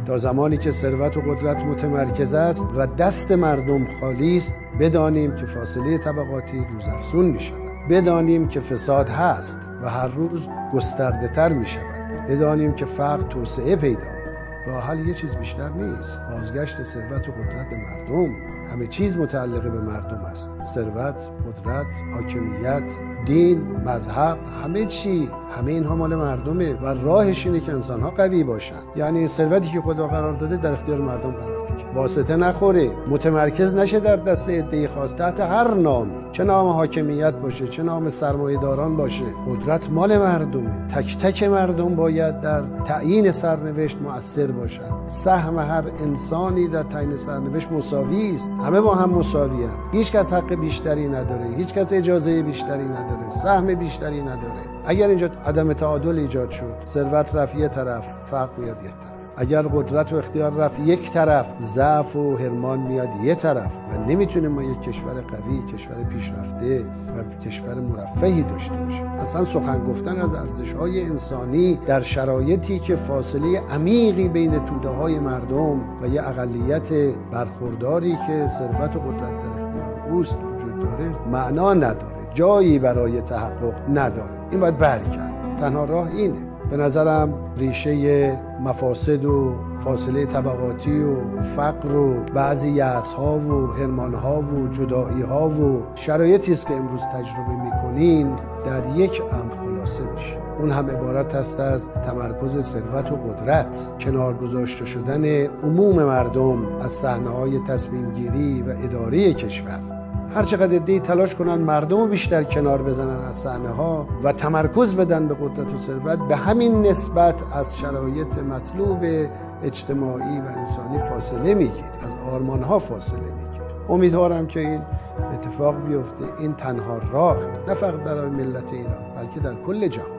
تا زمانی که ثروت و قدرت متمرکز است و دست مردم خالی است، بدانیم که فاصله طبقاتی روزافزون می شود. بدانیم که فساد هست و هر روز گسترده تر می شود. بدانیم که فقر توسعه پیدا می کند. راه حل یه چیز بیشتر نیست. بازگشت ثروت و قدرت به مردم. همه چیز متعلق به مردم است. ثروت، قدرت، حاکمیت، دین، مذهب، همه چی، همه اینها مال مردمه و راهش اینه که انسان‌ها قوی باشن. یعنی ثروتی که خدا قرار داده در اختیار مردم قرار بده. واسطه نخوره، متمرکز نشه در دست عده‌ای خاص تحت هر نامی، چه نام حاکمیت باشه، چه نام سرمایه‌داران باشه. قدرت مال مردمه. تک تک مردم باید در تعیین سرنوشت مؤثر باشن. سهم هر انسانی در تعیین سرنوشت مساوی است. همه با هم مساوی‌اند. هیچ کس حق بیشتری نداره، هیچ کس اجازه بیشتری نداره، سهم بیشتری نداره. اگر اینجا عدم تعادل ایجاد شد، ثروت رفت یک طرف، فقر میاد یک طرف. اگر قدرت و اختیار رفت یک طرف، ضعف و حرمان میاد یک طرف و نمیتونیم ما یک کشور قوی، کشور پیشرفته و کشور مرفهی داشته باشیم. اصلا سخن گفتن از ارزش‌های انسانی در شرایطی که فاصله عمیقی بین توده‌های مردم و یه اقلیت برخورداری که ثروت و قدرت در اختیار اوست وجود داره معنا نداره، جایی برای تحقق نداره. این باید برگرده. تنها راه اینه. به نظرم ریشه مفاسد و فاصله طبقاتی و فقر و بعضی یأس‌ها و حرمان‌ها و جدایی‌ها و شرایطی است که امروز تجربه می‌کنین در یک امر خلاصه میشه. اون هم عبارت است از تمرکز ثروت و قدرت، کنار گذاشته شدن عموم مردم از صحنه‌های تصمیم‌گیری و اداره کشور. هر چقدر عده‌ای تلاش کنن مردم رو بیشتر کنار بزنن از صحنه‌ها و تمرکز بدن به قدرت و ثروت، به همین نسبت از شرایط مطلوب اجتماعی و انسانی فاصله میگیره، از آرمان‌ها فاصله میگیره. امیدوارم که این اتفاق بیفته. این تنها راه نه فقط برای ملت ایران بلکه در کل جهان.